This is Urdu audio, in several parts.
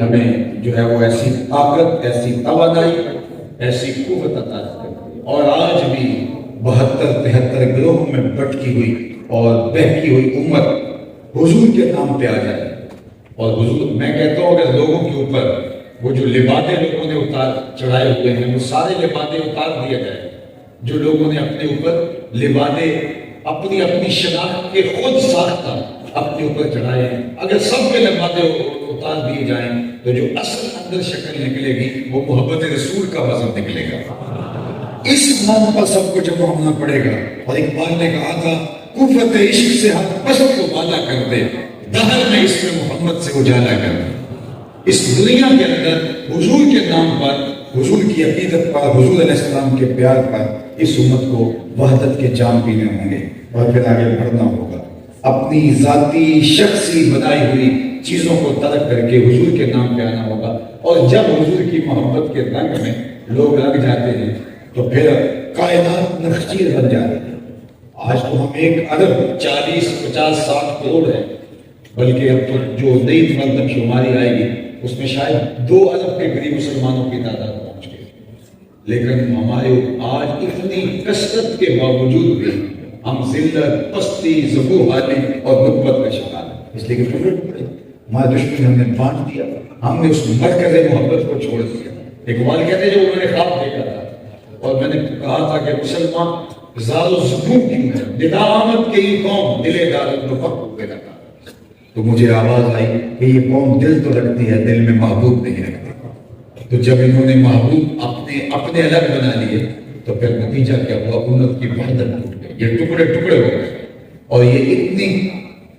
ہمیں جو ہے وہ ایسی طاقت، ایسی توانائی، ایسی قوت عطا کرے، اور آج بھی 72-73 گروہوں میں بٹکی ہوئی اور بہکی ہوئی امت حضور کے نام پہ آ جائے۔ اور حضور، میں کہتا ہوں اگر لوگوں کے اوپر وہ جو لبادے لوگوں نے اتار چڑھائے ہوئے ہیں وہ سارے لبادے اتار دیا جائے، جو لوگوں نے اپنے اوپر لبادے اپنی شناخت کے خود ساختہ اپنے اوپر چڑھائے ہیں، اگر سب کے لبادے اتار دیے جائیں تو جو اصل اندر شکل نکلے گی وہ محبت رسول کا وزن نکلے گا۔ اس نام پر سب کو جمع ہونا پڑے گا۔ اور اقبال نے کہا تھا قوت عشق سے ہر پسند کو بالا کر دے، دہر میں اس میں محمد سے اجالا کر دے۔ اس دنیا کے اندر حضور کے نام پر، حضور کی عقیدت پر، حضور علیہ السلام کے پیار پر اس امت کو وحدت کے جام پینے ہوں گے اور پھر آگے بڑھنا ہوگا۔ اپنی ذاتی شخصی بنائی ہوئی چیزوں کو ترک کر کے حضور کے نام پہ آنا ہوگا، اور جب حضور کی محبت کے رنگ میں لوگ لگ جاتے ہیں تو پھر کائنات نخچیر بن جاتی ہے۔ آج تو ہم 1 ارب 40 50 60 کروڑ ہے، بلکہ اب تو جو نئی مردم شماری آئے گی اس میں شاید 2 ارب کے قریب مسلمانوں کی تعداد پہنچ گئی، لیکن ہمارے آج اتنی کثرت کے باوجود بھی ہم ذلت، پستی، ذبح حالی اور نقبت کا شکار ہیں، اس لیے کہ ہمارے دشمن ہم نے بانٹ دیا، ہم نے اس مرکز محبت کو چھوڑ دیا۔ اقبال کہتے ہیں جو انہوں نے خواب دیکھا تھا، اور میں نے کہا تھا کہ مسلمان زال و ذبح کیوں ہے، ندا آمد کے یہ قوم دل دار الفق پہ لگا، تو مجھے آواز آئی کہ یہ قوم دل تو رکھتی ہے، دل میں محبوب نہیں رکھتی۔ تو جب انہوں نے محبوب اپنے الگ بنا لیے تو پھر نتیجہ کیا ہوا؟ امت کی وحدت ٹوٹ گئی، یہ ٹکڑے ٹکڑے ہو گئے، اور یہ اتنی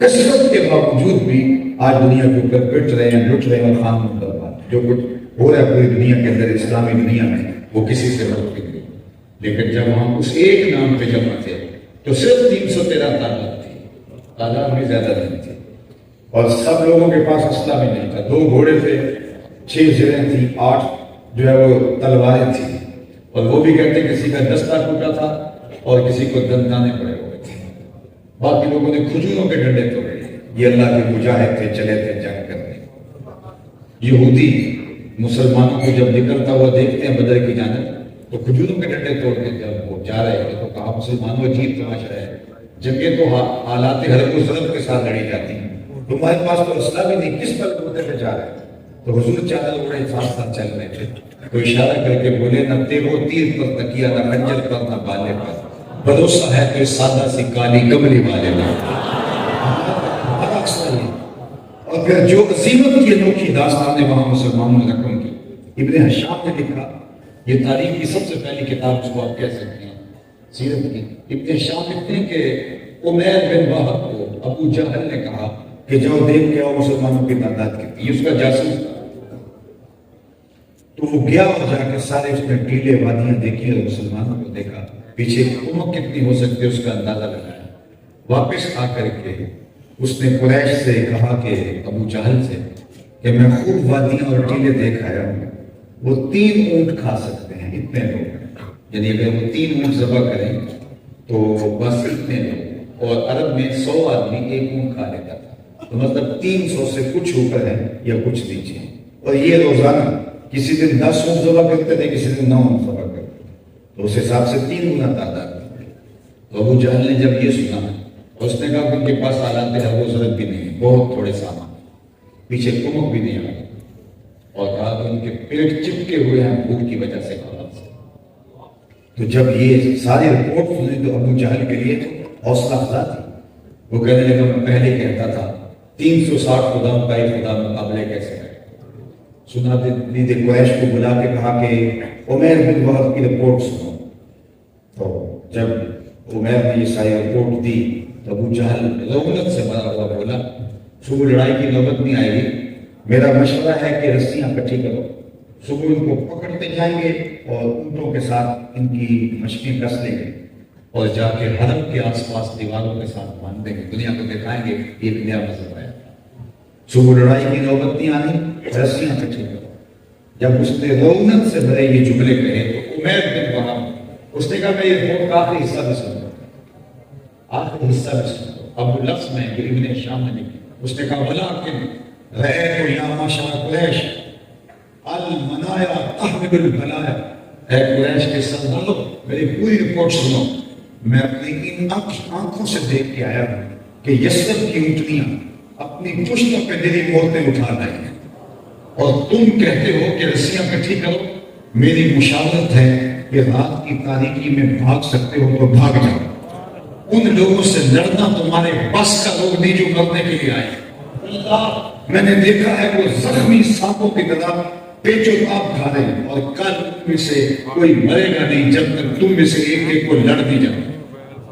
کثرت کے باوجود بھی آج دنیا کے اوپر پٹ رہے ہیں، لٹ رہے ہیں، اور خان برباد۔ جو کچھ ہو رہا ہے پوری دنیا کے اندر، اسلامی دنیا میں، وہ کسی سے روکے نہیں۔ لیکن جب ہم اس ایک نام پہ جمع تھے تو صرف 313 تعداد تھی، تعداد بھی زیادہ نہیں تھی، اور سب لوگوں کے پاس اسلحہ بھی نہیں تھا۔ 2 گھوڑے تھے، 6 زرہیں تھیں، 8 جو ہے وہ تلواریں تھیں، اور وہ بھی کہتے کسی کا دستہ ٹوٹا تھا اور کسی کو دندانے پڑے ہوئے تھے، باقی لوگوں نے کھجوروں کے ڈنڈے توڑے۔ یہ اللہ کے مجاہد تھے، چلے تھے جنگ کرنے۔ یہودی مسلمانوں کو جب نکلتا ہوا دیکھتے ہیں بدر کی جانب تو کھجوروں کے ڈنڈے توڑ کے جب وہ جا رہے تھے تو کہا مسلمانوں عجیب تماشا ہے، جنگیں تو حالات حرب و ضرب کے ساتھ لڑی جاتی ہیں، تمہارے پاس تو اسلحہ بھی نہیں، کس پر گھوڑے پہ جا رہے ہیں؟ تو حضور چادر اوڑھے ساتھ ساتھ چل رہے تھے، تو اشارہ کر کے بولے نہ تیغ و تیر پر تکیہ، نہ خنجر پر، نہ بالے پر، بھروسہ ہے تو سادہ سی کالی کملی والے پر۔ اور پھر جو عظیمت کی انوکھی داستان نے وہاں مسلمانوں نے رقم کی، ابن ہشام نے لکھا، یہ تاریخ کی سب سے پہلی کتاب جس کو آپ کہہ سکتے ہیں سیرت کی۔ ابن ہشام لکھتے ہیں کہ عمیر بن وہب کو ابو جہل نے کہا کہ جاؤ دیکھ کے آؤ مسلمانوں کی تعداد کتنی، یہ اس کا جاسوس تھا۔ تو وہ گیا اور جا کے سارے اس نے ٹیلے وادیاں دیکھی اور مسلمانوں کو دیکھا، پیچھے کمک کتنی ہو سکتی ہے اس کا اندازہ لگایا۔ واپس آ کر کے اس نے قریش سے کہا کہ ابو جہل سے کہ میں خوب وادیاں اور ٹیلے دیکھ آیا ہوں، وہ 3 اونٹ کھا سکتے ہیں اتنے لوگ، یعنی اگر وہ 3 اونٹ ذبح کریں تو بس اتنے لوگ، اور عرب میں 100 آدمی 1 اونٹ کھا لیتا تھا، تو مطلب 300 سے کچھ اوپر ہے یا کچھ نیچے، اور یہ روزانہ کسی دن 10 اونٹ ذبح کرتے تھے، کسی دن 9 اونٹ ذبح کرتے تھے، تو اس حساب سے 3 گنا تعداد تھی۔ تو ابو جہل نے جب یہ سنا اور اس نے کہا کہ ان کے پاس آلات ہے وہ ضرورت بھی نہیں، بہت تھوڑے سامان، پیچھے کمک بھی نہیں آئی، اور کہا کہ ان کے پیٹ چپکے ہوئے ہیں بھوک کی وجہ سے۔ تو جب یہ ساری رپورٹ سنی تو ابو جہل کے لیے حوصلہ افزا تھی، وہ کہنے لگا میں پہلے کہتا تھا 360 خداؤں کا ایک خدا مقابلے کیسے ہے۔ سنا دید قریش کو بلا کے کہا کہ عمیر بن وہب کی رپورٹ سنو، تو جب عمیر نے یہ ساری رپورٹ دی تو ابو جہل رغبت سے بھرا ہوا بولا صبح لڑائی کی نوبت نہیں آئے گی، میرا مشورہ ہے کہ رسیاں اکٹھی کرو، صبح ان کو پکڑتے جائیں گے اور اونٹوں کے ساتھ ان کی مشقیں کس لیں گے، اور جا کے حرم کے آس پاس دیواروں کے ساتھ باندھ دیں گے، دنیا کو دکھائیں گے ایک نیا مذہب آیا۔ صبح لڑائی کی نوبت نہیں آنی، رسیاں اکٹھی کرو۔ جب اس نے رونق سے بھرے یہ جملے کہے تو عمیر بن وہب اس نے کہا میں یہ رپورٹ کا آخری حصہ بھی سنوں، آخری حصہ بھی سنوں۔ ابو لفظ میں جو ابن ہشام نے لکھی، اس نے کہا ولیکن رأیت یا معشر قریش المنایا تحمل البلایا، اے قریش کے سرداروں میری پوری رپورٹ سنو، میں اپنی ان آنکھوں سے دیکھ کے آیا ہوں کہ یثرب کی اونٹنیاں اپنی پشتوں پہ میری عورتیں اٹھا رہی ہیں، اور تم کہتے ہو کہ رسیاں کٹھی کرو۔ میری مشاورت ہے کہ رات کی تاریکی میں بھاگ سکتے ہو تو بھاگ جاؤ، ان لوگوں سے لڑنا تمہارے بس کا لوگ نہیں جو مرنے کے لیے آئے۔ اللہ میں نے دیکھا ہے وہ زخمی سانپوں کی طرح پیچو تاب کھا رہے ہیں، اور کل تم میں سے کوئی مرے گا نہیں جب تک تم میں سے ایک ایک کو لڑ دی جائے،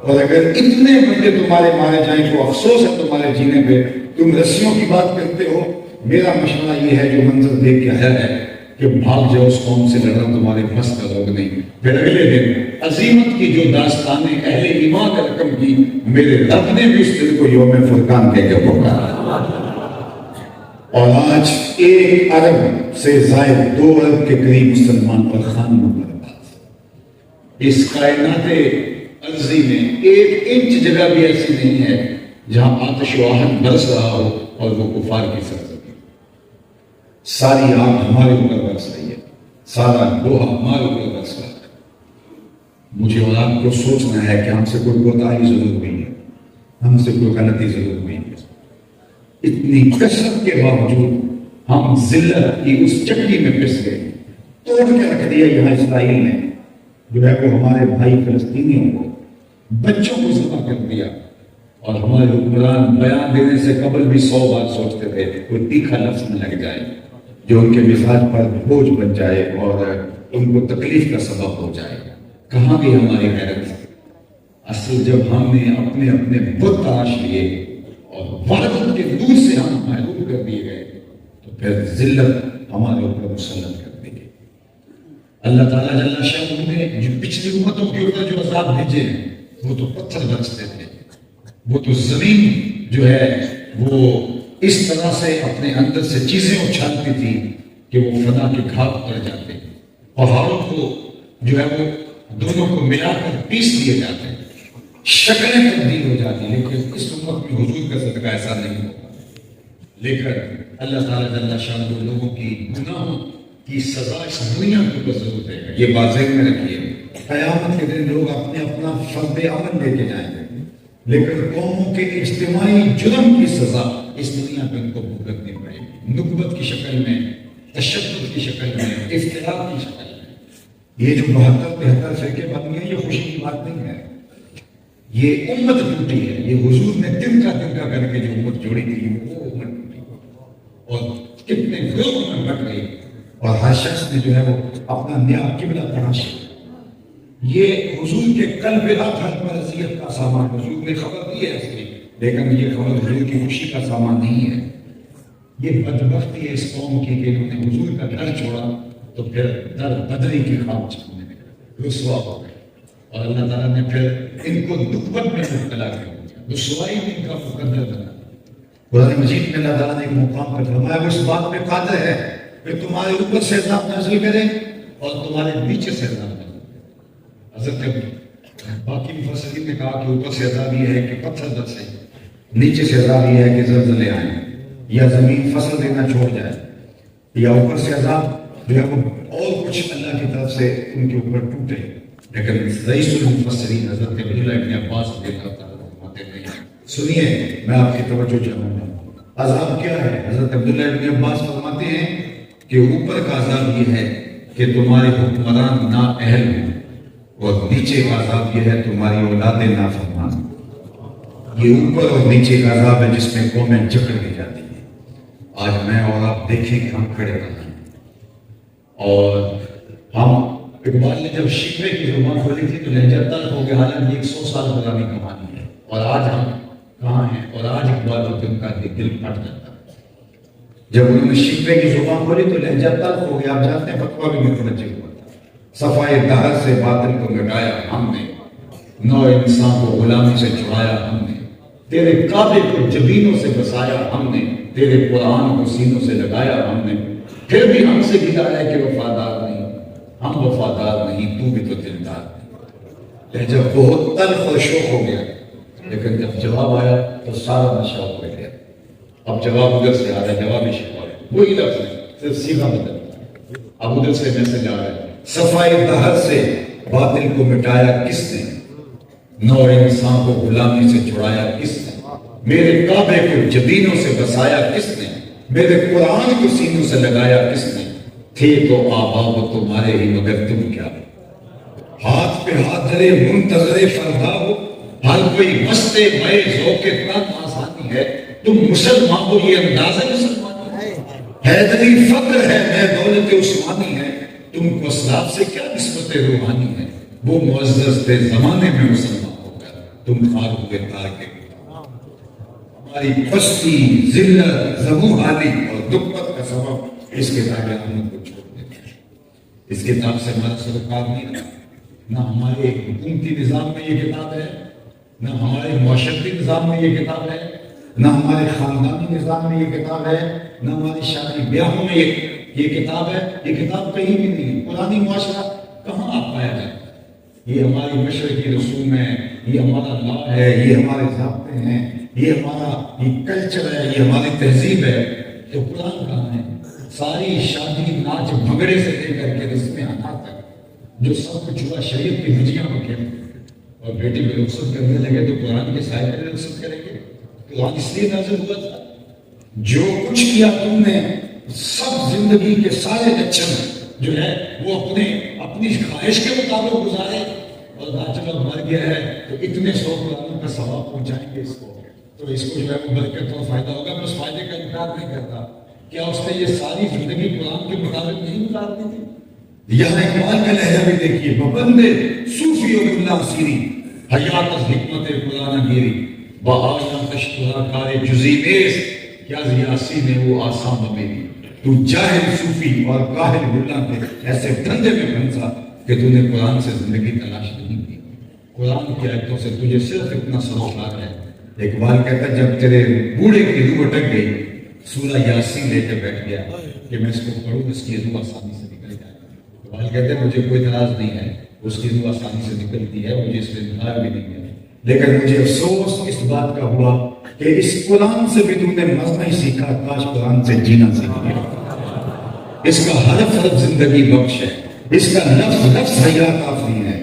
اور اگر اتنے بندے تمہارے مارے جائیں تو افسوس ہے تمہارے جینے پہ۔ تم رسیوں کی بات کرتے ہو، میرا مشورہ یہ ہے جو منظر دیکھ کے آیا ہے کہ بھاگ جاؤ، اس قوم سے لڑنا تمہارے بس کا لوگ نہیں۔ پھر اگلے دن عزیمت کی جو داستانیں اہل ایمان کا رقم کی، میرے رب نے بھی اس دن کو یوم فرقان کہہ کے پکارا۔ اور آج 1 ارب سے زائد 2 ارب کے قریب مسلمان اور خانوں پر اس کائنات ارضی میں 1 انچ جگہ بھی ایسی نہیں ہے جہاں آتش و آہن برس رہا ہو اور وہ کفار کی سرزمین۔ ساری آگ ہمارے اوپر برس رہی ہے، سارا لوہا ہمارے اوپر برس رہا ہے۔ مجھے اور آپ کو سوچنا ہے کہ ہم سے کوئی کوتاہی ضرور ہوئی ہے، ہم سے کوئی غلطی ضرور ہوئی ہے۔ اتنی کثرت کے باوجود ہم ذلت کی اس چکی میں پس گئے، توڑ کے رکھ دیا یہاں اسرائیل نے، جو ہے وہ ہمارے بھائی فلسطینیوں کو، بچوں کو ذبح کر دیا، اور ہمارے حکمران بیان دینے سے قبل بھی 100 بار سوچتے تھے کوئی تیکھا لفظ نہ لگ جائے جو ان کے مزاج پر بوجھ بن جائے اور ان کو تکلیف کا سبب ہو جائے۔ کہاں گئی ہماری غیرت؟ اصل جب ہم نے اپنے اپنے بت تراش لیے اور وحدت کے دور سے ہم محروم کر دیے گئے تو پھر ذلت ہمارے اوپر مسلط کر دی گئی۔ اللہ تعالیٰ جل شانہ نے جو پچھلی امتوں کے اوپر جو عذاب بھیجے ہیں وہ تو پتھر برستے تھے، وہ تو زمین جو ہے وہ اس طرح سے اپنے اندر سے چیزیں اچھالتی تھی کہ وہ فنا کے گھاٹ پر جاتے، پہاڑوں کو جو ہے وہ دونوں کو ملا کر پیس دیے جاتے، شکلیں تبدیل ہو جاتی، لیکن اس امت میں حضور کا صدقہ ایسا نہیں ہوگا۔ لیکن اللہ تعالیٰ جل شانہ لوگوں کی گناہوں کی سزا اس دنیا کے اوپر ضرور دے گا، یہ بات ذہن میں رکھیے۔ قیامت کے دن لوگ اپنے اپنا فرد عمل لے کے جائیں گے، لیکن قوموں کے اجتماعی جرم کی سزا اس دنیا پہ ان کو بھگتنی پڑے گی، نکبت کی شکل میں، تشدد کی شکل میں، افتراء کی شکل میں۔ یہ جو 72-73 فرقے بن گئے، یہ خوشی کی بات نہیں ہے، یہ امت ٹوٹی ہے۔ یہ حضور نے دن کا کر کے جو امت جوڑی تھی وہ امت ٹوٹی اور کتنے گروہوں میں بٹ گئی، اور ہر شخص نے جو ہے وہ اپنا نیا قبلہ تلاش کیا۔ یہ حضور کے قلب اطہر پر اذیت کا سامان حضور نے خبر دی ہے اس کی، لیکن یہ خبر حضور کی خوشی کا سامان نہیں ہے۔ یہ بدبختی ہے اس قوم کی کہ انہوں نے حضور کا گھر چھوڑا تو پھر در بدری کی خواب چلنے لگے، رسوا ہو گئے، اور اللہ تعالیٰ نے پھر ان کو نکبت میں مبتلا کر دیا، رسوائی میں ان کا مقدر بنا۔ قرآن مجید میں اللہ تعالیٰ نے ایک مقام پر فرمایا وہ اس بات پہ قادر ہے کہ تمہارے اوپر سے عذاب نازل کرے اور تمہارے نیچے سے عذاب نازل کرے۔ حضرت باقی مفسرین نے کہا کہ اوپر سے عذاب یہ ہے کہ پتھر برسے، نیچے سے عذاب یہ ہے کہ زلزلے آئیں یا زمین فصل دینا چھوڑ جائے، یا اوپر سے عذاب جو ہے وہ اور کچھ اللہ کی طرف سے ان کے اوپر ٹوٹے۔ لیکن رئیس المفسرین حضرت عبداللہ ابن عباس رضی اللہ تعالیٰ فرماتے ہیں، سنیے میں آپ کی توجہ چاہوں گا، عذاب کیا ہے؟ حضرت عبداللہ ابن عباس فرماتے ہیں کہ اوپر کا عذاب یہ ہے کہ تمہارے حکمران نااہل ہیں، اور نیچے کا عذاب یہ ہے تمہاری اولاد نافرمان۔ یہ اوپر اور نیچے کا عذاب ہے جس میں قومیں جکڑ دی جاتی ہیں۔ آج میں اور آپ دیکھیں کہ ہم کھڑے رہے ہیں، اور ہم اقبال نے جب شکوے کی زبان کھولی تھی تو لہجہ تلخ ہو گیا، حالانکہ 100 سال پرانی کہانی ہے، اور آج ہم کہاں ہیں؟ اور آج اقبال ہوتے ان کا دل پھٹ جاتا ہے۔ جب انہوں نے شکوے کی زبان کھولی تو لہجہ تلخ ہو گیا، آپ جانتے ہیں فتویٰ بھی متوجہ ہوا تھا، صفائے دہر سے باطل کو مٹایا ہم نے، نو انسان کو غلامی سے چھڑایا ہم نے، تیرے کعبے کو جبینوں سے بسایا ہم نے، تیرے قرآن کو سینوں سے لگایا ہم نے، پھر بھی ہم سے گلا ہے کہ وفادار نہیں، ہم وفادار نہیں، تو بھی تو دلدار نہیں۔ لہجہ بہت تلخ اور شوق ہو گیا، لیکن جب جواب آیا تو سارا نشہ ہو گیا، اب جواب ادھر سے آ رہا ہے، جواب شکوہ ہے، وہی لفظ ہے، صرف سیدھا بدل. اب ادھر سے میسج آ رہا ہے، صفائے دہر سے باطل کو مٹایا کس نے، نو انسان کو غلامی سے چھڑایا کس نے، میرے کعبے کو جبینوں سے بسایا کس نے، میرے قرآن کو سینوں سے لگایا کس نے، تھے تو آباب تمہارے ہی مگر تم کیا. ہاتھ پہ ہاتھ دھرے منتظر فردا ہو، ہر کوئی مستے میں ذوق تن آسانی ہے، تم مسلمان کو یہ انداز ہے مسلمانی ہے، حیدری فقر ہے میں دولت عثمانی ہے، تم کو اسلاف سے کیا نسبت روحانی ہے، وہ معزز تھے زمانے میں مسلمان ہو کر، تم خار ہوئے تار کے. ہماری پستی، ذلت، زبوں حالی اور دقت کا سبب اس کتاب احمد کو چھوڑ دیتے ہیں. اس کتاب سے ہمارا سروکار نہیں رہا، نہ ہمارے حکومتی نظام میں یہ کتاب ہے، نہ ہمارے معاشرتی نظام میں یہ کتاب ہے، نہ ہمارے خاندانی نظام میں یہ کتاب ہے، نہ ہماری شادی بیاہوں میں یہ کتاب ہے. یہ کتاب کہیں بھی نہیں ہے. پرانی معاشرہ کہاں آپ پایا جاتا ہے؟ یہ ہماری مشرقی رسوم ہے، یہ ہمارا لا ہے، یہ ہمارے ضابطے ہیں، یہ ہمارا یہ کلچر ہے، یہ ہماری تہذیب ہے. تو قرآن کہاں ہے؟ ساری شادی ناچ بھنگڑے سے لے کر کے رسم ادا تک جو سب کچھ ہوا شریعت کی دھجیاں پکڑ اور بیٹی پہ رخصت کرنے لگے تو قرآن کے سائے پہ رخصت کریں گے. قرآن اس لیے نازل ہوا تھا، جو کچھ کیا تم نے سب زندگی کے سارے لچھن جو ہے وہ اپنی خواہش کے مطابق گزارے، اور چلو مر گیا ہے تو اتنے 100 قرآنوں کا ثواب پہنچائیں گے اس کو، تو اس کو جو ہے وہ برکت اور فائدہ ہوگا. میں اس فائدے کا انکار نہیں کرتا. کیا اس نے یہ ساری زندگی قرآن کے مطابق نہیں گزارنی تھی؟ یہاں اقبال کا لہجہ بھی دیکھیے، ببندے صوفی و ملا سیری حیات از حکمت قرآن گیری بآیاں تشتہا کار جزی بیس کیا ریاسی نے وہ آسام میری. تو جاہل صوفی اور کاہل ملا کے ایسے دھندے میں پھنسا کہ تو نے قرآن سے زندگی تلاش نہیں کی. قرآن کی آیتوں سے تجھے صرف اتنا سروکار ہے. اقبال کہتا ہے جب تیرے بوڑھے کی روح اٹک گئی سورہ یاسین لے کے بیٹھ گیا کہ میں اس کو پڑھوں، اس کی روح آسانی سے نکل جائے. اقبال کہتے ہیں مجھے کوئی اعتراض نہیں ہے، اس کی روح آسانی سے نکلتی ہے، مجھے اس میں انکار بھی نہیں ہے، لیکن مجھے افسوس اس بات کا ہوا کہ اس قرآن سے بھی تم نے مزہ نہیں سیکھا. کاش قرآن سے جینا سیکھ گیا. اس کا حرف حرف زندگی بخش ہے، اس کا لفظ لفظ حیات آفرین ہے.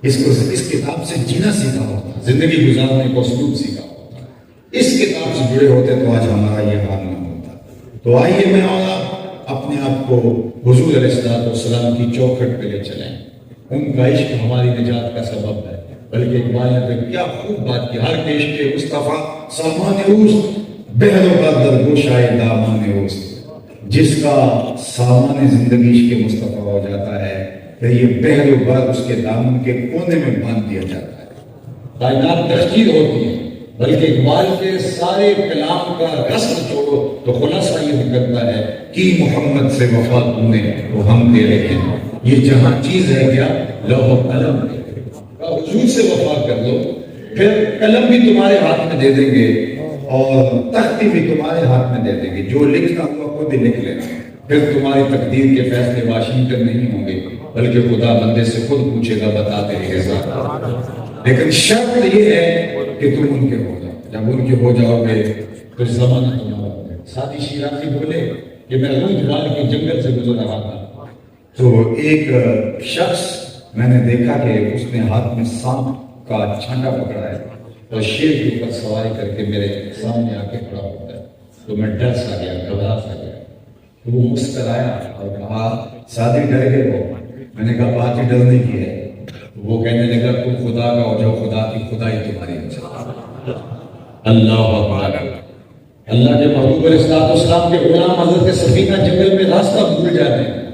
اس کتاب سے جینا سیکھا ہوتا، زندگی گزارنے کو اسلوب سیکھا ہوتا، اس کتاب سے جڑے ہوتے تو آج ہمارا یہ حال نہ ہوتا. تو آئیے میں اور آپ اپنے آپ کو حضور علیہ السلام کی چوکھٹ پہ لے چلیں. ان کا عشق ہماری نجات کا سبب ہے. بلکہ اقبال نے کیا خوب بات کی، ہر پیش کے مصطفیٰ سامان اوس بہر و بردر گوشائے دامان اوس. جس کا سامان زندگی عشق مصطفیٰ ہو جاتا ہے پھر یہ بہر و بر اس کے دامن کے کونے میں باندھ دیا جاتا ہے. کائنات تشکیل ہوتی ہے، بلکہ اقبال کے سارے کلام کا رسم چھوڑو تو خلاصہ یہ نکلتا ہے کہ محمد سے وفا تم نے تو ہم تیرے ہیں. یہ جہاں چیز ہے کیا لوح و قلم ہے، حضور سے وفا کر لو، پھر قلم بھی تمہارے ہاتھ میں دے دیں گے اور تختی بھی تمہارے ہاتھ میں دے دیں گے. جو لکھنا ہوا خود ہی لکھ لینا. پھر تمہاری تقدیر کے فیصلے واشنگٹن نہیں ہوں گے، بلکہ خدا بندے سے خود پوچھے گا بتا تیرے ذات. لیکن شرط یہ ہے کہ تم ان کے ہو جاؤ. جب ان کے ہو جاؤ گے تو زمانہ تمہارا ہوگا. سادی شیرازی بولے کہ میں روز بال کے جنگل سے گزر رہا تھا تو ایک شخص میں نے دیکھا کہ اس نے ہاتھ میں سانپ کا چھانٹا پکڑا ہے اور شیر کے اوپر سواری کر کے میرے سامنے آ کے کھڑا ہوتا ہے. تو میں ڈر سا گیا، گھبرا سا گیا. تو وہ مسکرایا اور کہا سادی ڈر گئے ہو؟ میں نے کہا بات ہی ڈرنے کی ہے. وہ کہنے لگا تم خدا کا ہو جاؤ، خدا کی خدائی تمہاری ہو جائے. اللہ اکبر. اللہ کے محبوب علیہ السلام کے غلام حضرت سفینہ جنگل میں راستہ بھول جاتے ہیں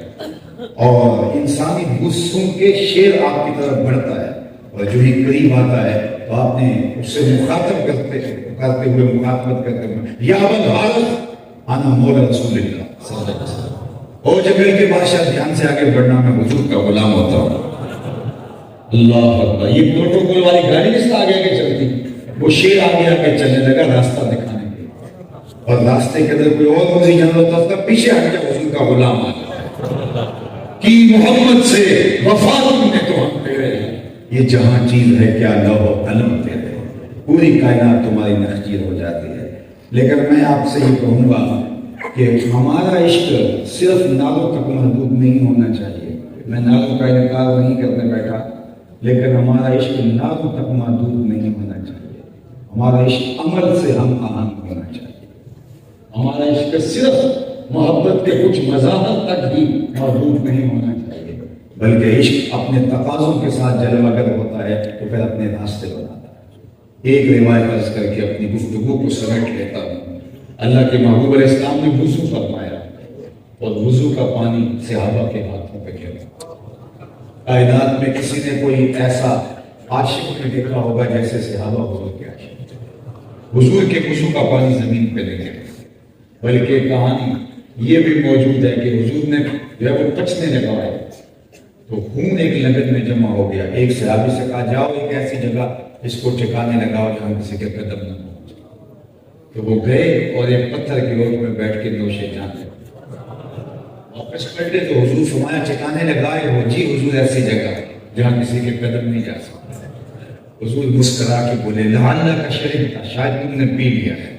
اور انسانی بوجھ سن کے شیر آپ کی طرف بڑھتا ہے اور جو ہی قریب آتا ہے تو آپ نے اس سے مخاطب کرتے ہوئے مخاطبت کرتے ہوئے یا الحارث انا مولا رسول اللہ صلی اللہ علیہ وسلم. او جنگل کے بادشاہ دھیان سے آگے بڑھنا، میں حضور کا غلام ہوتا ہوں. اللہ اکبر. یہ پروٹوکول والی گاڑی اس طرح آگے آگے چلتی، وہ شیر آگے آگے چلنے لگا راستہ دکھانے کے لیے، اور راستے کے اندر کوئی اور مرضی جانا ہوتا اس کا پیچھے آ گیا حضور کا غلام آ گیا کہ محمد سے وفا تم نے تو ہم تیرے ہیں. یہ جہاں چیز ہے کیا لوح و قلم تیرے، پوری کائنات تمہاری نخچیر ہو جاتی ہے. لیکن میں آپ سے یہ کہوں گا کہ ہمارا عشق صرف نالوں تک محدود نہیں ہونا چاہیے. میں نالوں کا انکار نہیں کرنے بیٹھا، لیکن ہمارا عشق نالوں تک محدود نہیں ہونا چاہیے. ہمارا عشق عمل سے ہم آہنگ ہونا چاہیے. ہمارا عشق صرف محبت کے کچھ مظاہر تک ہی محدود نہیں ہونا چاہیے، بلکہ عشق اپنے تقاضوں کے ساتھ جلوہ گر ہوتا ہے تو پھر اپنے راستے بناتا ہے. ایک روایت عرض کر کے اپنی گفتگو کو سمیٹ لیتا ہوں. اللہ کے محبوب علیہ السلام نے وضو فرمایا اور وضو کا پانی صحابہ کے ہاتھوں پہ گرا. کائنات میں کسی نے کوئی ایسا عاشق نہیں دیکھا ہوگا جیسے صحابہ حضور کے عاشق. حضور کے وضو کا پانی زمین پہ نہیں گرا، بلکہ کہانی یہ بھی موجود ہے کہ حضور نے جب وہ پچنے لگائے تو خون ایک لگن میں جمع ہو گیا. ایک صحابی سے کہا جاؤ ایک ایسی جگہ اس کو ٹھکانے لگاؤ جہاں کسی کے قدم نہ پہنچے. تو وہ گئے اور ایک پتھر کی اوٹ میں بیٹھ کے نوش جان واپس پلٹے تو حضور فرمایا ٹھکانے لگائے ہو؟ جی حضور ایسی جگہ جہاں کسی کے قدم نہیں جا سکتا. حضور مسکرا کے بولے لعلک شربت، شاید تم نے پی لیا ہے.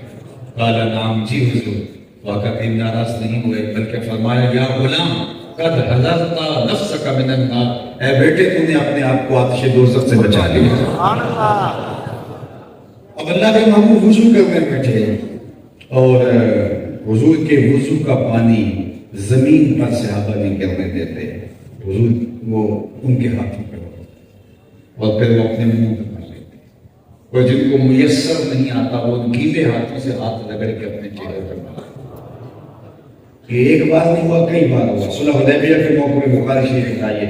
قال نعم، جی حضور. واقعی ناراض نہیں ہوئے بلکہ فرمایا یا غلام قد حذرت نفسک من النار، اے بیٹے تو نے اپنے آپ کو آتش دوزخ سے بچا لیا. سبحان اللہ. اب اللہ کے محبوب وضو کرنے بیٹھے اور حضور کے وضو کا پانی زمین پر صحابہ نہیں کرنے دیتے. حضور وہ ان کے ہاتھوں پہ اور پھر وہ اپنے منہ پہ کر لیتے. اور جن کو میسر نہیں آتا وہ گیلے ہاتھوں سے ہاتھ رگڑ کے اپنے چہرے پر مارتے. یہ ایک بار نہیں ہوا، کئی بار ہوا. صلح حدیبیہ کے موقع پہ بخاری شریف بتائیے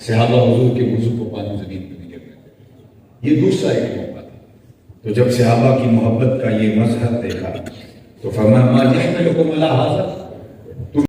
صحابہ حضور کے وضو کو پانی زمین پہ نہیں کرنے دیتے. یہ دوسرا ایک موقع تھا. تو جب صحابہ کی محبت کا یہ مظہر دیکھا تو فرمایا ما یحملکم علی ھذا،